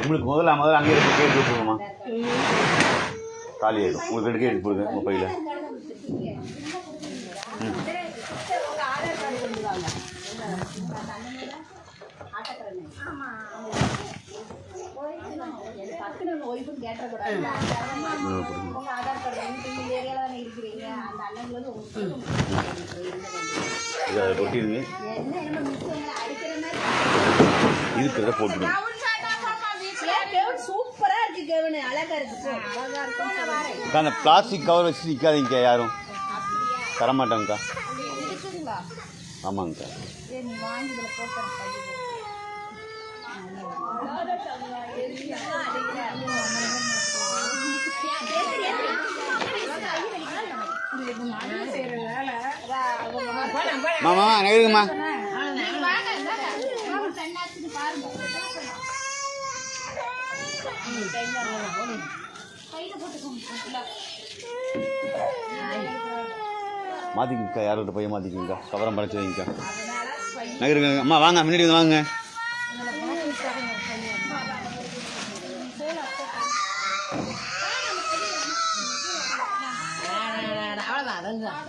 உங்களுக்கு முதல்ல அங்கே இருக்க கேட்டு விட்டுருவோம்மா. காலி ஆயிடும். உங்களுக்கு 2 கேட்டு போடுங்க உங்கள் பையில். இதை கொட்டிடுங்க. இருக்கிறத போட்டுடுங்க. அந்த பிளாஸ்டிக் கவர் வச்சு நிற்காதீங்க, யாரும் தரமாட்டாங்கக்கா. ஆமாங்கக்கா. மாமா நகருங்கம்மா. மாற்றிக்கிங்கக்கா, யாரோட பையன் மாற்றிக்கிங்கக்கா. கவரம் படைச்சி வைங்கக்கா. நகருங்க அம்மா. வாங்க முன்னாடி வந்து வாங்க.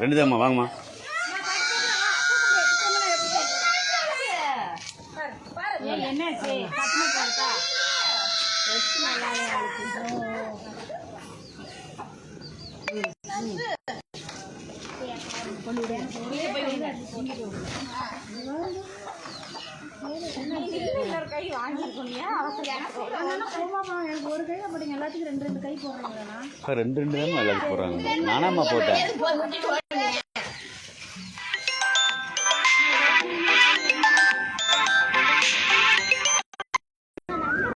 ரெண்டு தான்மா. வாங்கம்மா. ஒரு கை போடுங்க, எல்லாத்துக்கும் 2 கை போடுறாங்க. 2 தான் எல்லாத்துக்கும் போடுறாங்க. நானாம்மா போட்டேன்.